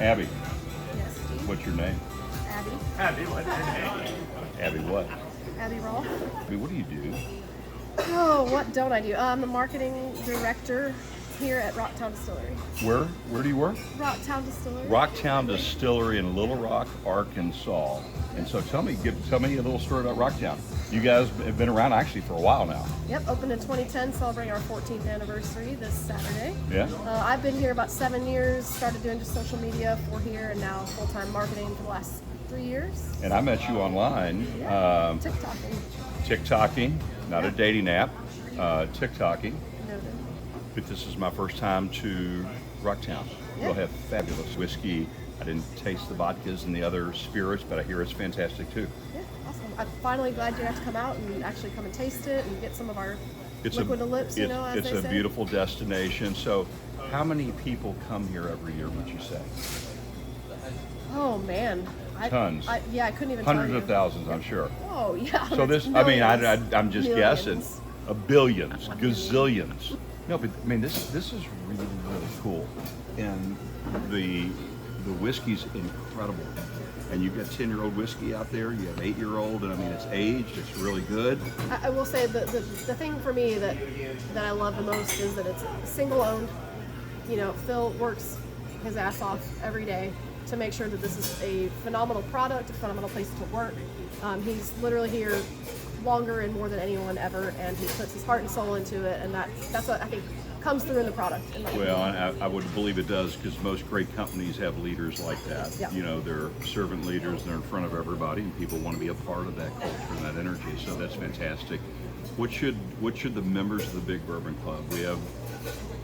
Abby, Yes, Steve. what's your name? Abby. Abby, what's your name? Abby what? Abby Rawl. Abby, what do you do? Oh, what don't I do? I'm the marketing director here at Rocktown Distillery. Where do you work? Rocktown Distillery. Rocktown Distillery in Little Rock, Arkansas. And so tell me a little story about Rocktown. You guys have been around actually for a while now. Yep, opened in 2010, celebrating our 14th anniversary this Saturday. Yeah? I've been here about 7 years, started doing just social media for here, and now full-time marketing for the last 3 years. And I met you online. TikToking. TikToking, not a dating app, TikToking. Noted. But this is my first time to Rocktown. You'll have fabulous whiskey. I didn't taste the vodkas and the other spirits, but I hear it's fantastic too. Yeah, awesome. I'm finally glad you got to come out and actually come and taste it and get some of our liquid to lips, as it's they a say. beautiful destination. So how many people come here every year, would you say? Oh man. Tons. I couldn't even Hundreds tell you. of thousands, I'm sure. Oh yeah. So that's this, I mean, millions. I'm just Millions. guessing, billions, gazillions. No, but I mean, this is really, really cool. And the whiskey's incredible. And you've got 10-year-old whiskey out there, you have 8-year-old, and I mean, it's aged, it's really good. I will say the thing for me that I love the most is that it's single owned. You know, Phil works his ass off every day to make sure that this is a phenomenal product, a phenomenal place to work. He's literally here longer and more than anyone ever, and he puts his heart and soul into it, and that's what I think comes through in the product. Well, I would believe it does, because most great companies have leaders like that. Yeah. You know, they're servant leaders, they're in front of everybody, and people want to be a part of that culture and that energy, so that's fantastic. What should the members of the Big Bourbon Club, we have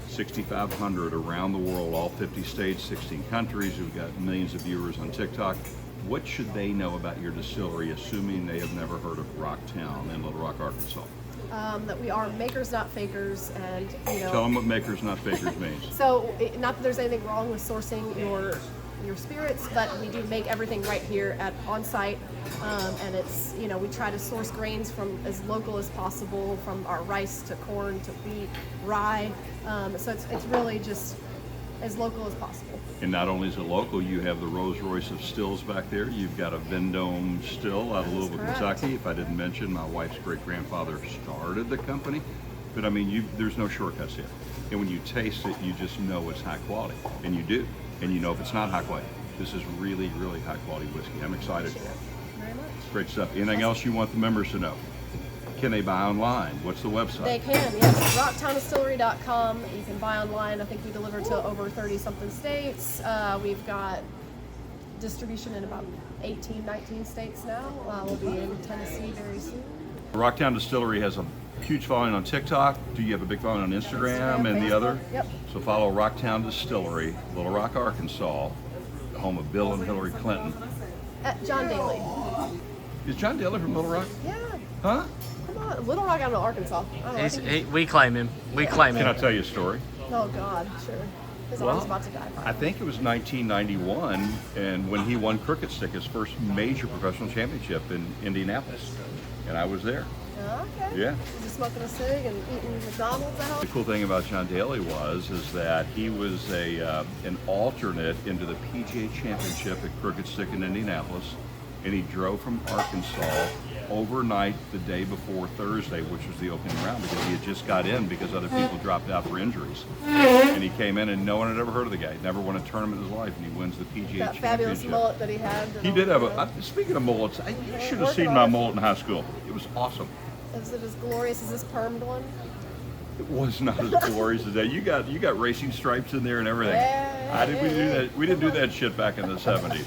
6,500 around the world, all 50 states, 16 countries, we've got millions of viewers on TikTok. What should they know about your distillery, assuming they have never heard of Rocktown in Little Rock, Arkansas? That we are makers, not fakers, and Tell them what makers, not fakers means. So, not that there's anything wrong with sourcing your spirits, but we do make everything right here on site, and it's we try to source grains from as local as possible, from our rice to corn to wheat, rye. So it's really just as local as possible. And not only is it local, you have the Rolls Royce of stills back there. You've got a Vendome still out of Louisville, Kentucky. If I didn't mention, my wife's great-grandfather started the company. But I mean, there's no shortcuts here. And when you taste it, you just know it's high quality. And you do. And you know if it's not high quality. This is really, really high quality whiskey. I'm excited. Very much. Great stuff. Anything else you want the members to know? Can they buy online? What's the website? They can, yes. RocktownDistillery.com. You can buy online. I think we deliver to over 30-something states. We've got distribution in about 18, 19 states now. We'll be in Tennessee very soon. Rocktown Distillery has a huge following on TikTok. Do you have a big following on Instagram and Facebook. the other? Yep. So follow Rocktown Distillery, Little Rock, Arkansas, the home of Bill and Hillary Clinton. John Daly. Is John Daly from Little Rock? Yeah. Huh? Come on. Little Rock out of Arkansas. I don't know, I think We claim him. We claim Can I him. tell you a story? oh, God. Sure. His arm's about to die. I think it was 1991, and when he won Crooked Stick, his first major professional championship in Indianapolis, and I was there. Okay. Yeah. Was he smoking a cig and eating McDonald's at home? The cool thing about John Daly is that he was an alternate into the PGA Championship at Crooked Stick in Indianapolis, and he drove from Arkansas overnight the day before Thursday, which was the opening round, because he had just got in because other people dropped out for injuries. And he came in, and no one had ever heard of the guy. He'd never won a tournament in his life, and he wins the PGA That fabulous Championship. mullet that he had. He did have speaking of mullets, you should have seen my mullet in high school. It was awesome. Is it as glorious as this permed one? It was not as glorious as that. You got racing stripes in there and everything. We didn't do that shit back in the 70s.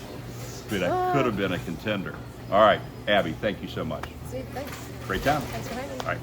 But I could have been a contender. All right, Abby, thank you so much. See, thanks. Great time. Thanks for having me. All right.